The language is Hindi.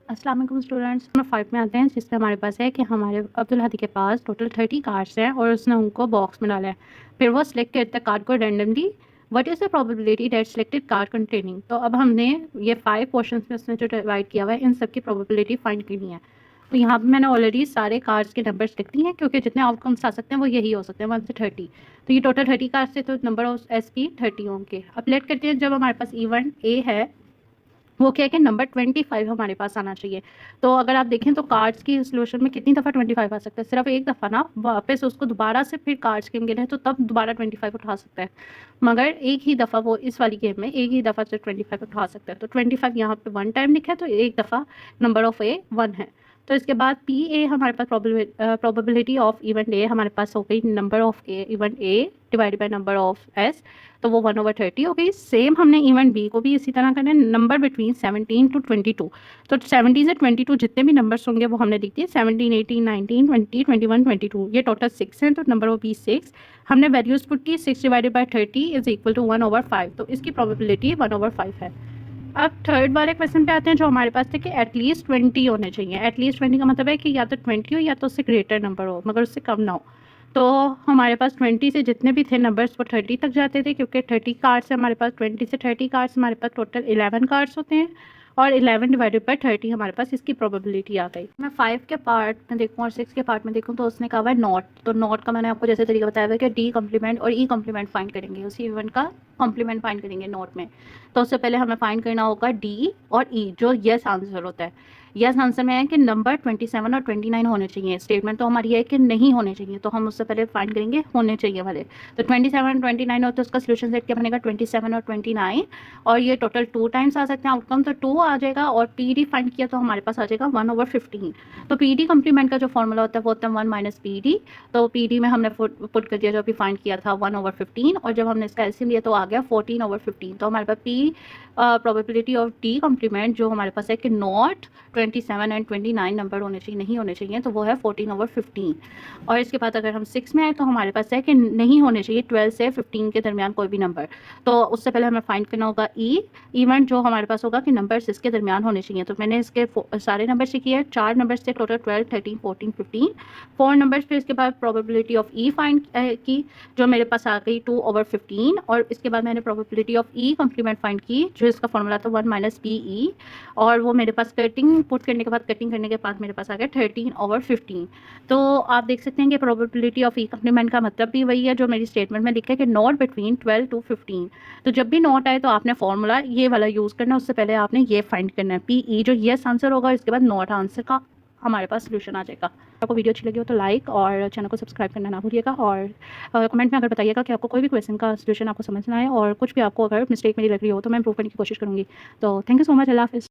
अस्सलाम वालेकुम स्टूडेंट्स। नंबर 5 में आते हैं, जिससे हमारे पास है कि हमारे अब्दुल हदी के पास टोटल 30 कार्ड्स हैं और उसने उनको बॉक्स में डाला है। फिर वो सिलेक्ट करता है कार्ड को randomly. What is the probability that selected card containing. तो अब हमने ये 5 पोर्शंस में उसने जो डिवाइड किया हुआ है, इन सब की प्रोबेबिलिटी फाइंड करनी है। तो यहाँ पे मैंने ऑलरेडी सारे कार्ड्स के नंबर्स लिख दिए हैं, क्योंकि जितने आउटकम्स आ सकते हैं वो यही हो सकते हैं 1 से 30। तो ये टोटल 30 कार्ड्स से, तो नंबर ऑफ SP 30 होंगे। अब लेट करते हैं, जब हमारे पास इवेंट ए है वो क्या है कि नंबर 25 हमारे पास आना चाहिए। तो अगर आप देखें तो कार्ड्स की सोल्यूशन में कितनी दफ़ा 25 आ सकता है, सिर्फ एक दफ़ा ना, वापस उसको दोबारा से फिर कार्ड्स गेम खेलें तो तब दोबारा 25 उठा सकता है, मगर एक ही दफ़ा वो इस वाली गेम में एक ही दफ़ा से 25 उठा सकता है। तो 25 यहाँ पे 1 टाइम लिखा है, तो एक दफ़ा नंबर ऑफ ए 1 है। तो इसके बाद PA हमारे पास प्रोबेबिलिटी ऑफ इवेंट ए हमारे पास हो गई number of event A divided by number of S, तो वो 1/30 हो गई। सेम हमने इवेंट बी को भी इसी तरह करना है, नंबर बिटवीन 17 to 22। तो 17 से 22 जितने भी नंबर्स होंगे वो हमने लिख दिए, 17, 18, 19, 20, 21, 22, ये टोटल 6 हैं, तो नंबर ऑफ बी 6। हमने वैल्यूज़ पुट की, 6 divided by 30 is equal to 1/5, तो इसकी प्रोबेबिलिटी 1/5 है। अब थर्ड वाले क्वेश्चन पे आते हैं, जो हमारे पास थे कि एटलीस्ट 20 होने चाहिए। एटलीस्ट 20 का मतलब है कि या तो 20 हो या तो उससे ग्रेटर नंबर हो, मगर उससे कम ना हो। तो हमारे पास 20 से जितने भी थे नंबर्स वो 30 तक जाते थे, क्योंकि 30 कार्ड्स है हमारे पास। 20 से 30 कार्ड्स हमारे पास टोटल 11 कार्ड्स होते हैं, और 11 डिवाइडेड बाय 30 हमारे पास इसकी प्रोबेबिलिटी आ गई। मैं 5 के पार्ट में देखूँ और 6 के पार्ट में देखूँ, तो उसने कहा हुआ है नॉट। तो नॉट का मैंने आपको जैसे तरीका बताया हुआ है कि D कॉम्प्लीमेंट और E कॉम्प्लीमेंट फाइंड करेंगे, उसी इवेंट का कॉम्प्लीमेंट फाइंड करेंगे नॉट में। तो उससे पहले हमें फाइंड करना होगा D और E, जो यस आंसर होता है। यस आंसर में है कि नंबर 27 और 29 होने चाहिए। स्टेटमेंट तो हमारी है कि नहीं होने चाहिए, तो हम उससे पहले फाइंड करेंगे होने चाहिए वाले। तो 27 और 29 हो, तो उसका सोल्यूशन सेट क्या बनेगा, 27 और 29, और ये टोटल 2 टाइम्स आ सकते हैं आउटकम, तो 2 आ जाएगा। और PD फाइंड किया तो हमारे पास आ जाएगा 1/15। तो PD कम्प्लीमेंट का जो फॉर्मूला होता है वो होता है 1 - PD। तो PD में हमने पुट कर दिया, जो अभी फाइंड किया था 1/15, और जब हमने इसका एलसीएम लिया तो आ गया 14/15। तो हमारे पास P probability of D complement जो हमारे पास है कि नॉट 27 एंड 29 नंबर होने चाहिए, नहीं होने चाहिए, तो वो है 14/15। और इसके बाद अगर हम 6 में आए तो हमारे पास है कि नहीं होने चाहिए 12 से 15 के दरमियान कोई भी नंबर। तो उससे पहले हमें फाइंड करना होगा इवेंट, जो हमारे पास होगा कि नंबर्स इसके दरमियान होने चाहिए। तो मैंने इसके सारे नंबर से किए, 4 नंबर्स थे टोटल, 12, 13, 14, 15, 4 नंबर्स पे। इसके बाद प्रोबेबिलिटी ऑफ E फाइंड की, जो मेरे पास आ गई 2/15। और इसके बाद मैंने probability of E complement find की, जो इसका फॉर्मूला था 1 - PE, और वो मेरे पास कटिंग पुट करने के बाद, कटिंग करने के बाद मेरे पास आ गया 13/15। तो आप देख सकते हैं कि प्रोबेबिलिटी ऑफ E कम्प्लीमेंट का मतलब भी वही है जो मेरी स्टेटमेंट में लिखा है कि नॉट बिटवीन 12 to 15। तो जब भी नॉट आए तो आपने फॉर्मूला ये वाला यूज़ करना है, उससे पहले आपने ये फाइंड करना है PE, जो येस आंसर होगा, इसके बाद नॉट आंसर का हमारे पास सोल्यूशन आ जाएगा। आपको वीडियो अच्छी लगी हो तो लाइक और चैनल को सब्सक्राइब करना ना भूलिएगा, और कमेंट में अगर बताइएगा कि आपको कोई भी क्वेश्चन का सोल्यूशन आपको समझना है, और कुछ भी आपको अगर मिस्टेक मेरी लग रही हो तो मैं इम्प्रूव करने की कोशिश करूँगी। तो थैंक यू सो मच, अल्लाह हाफ़िज़।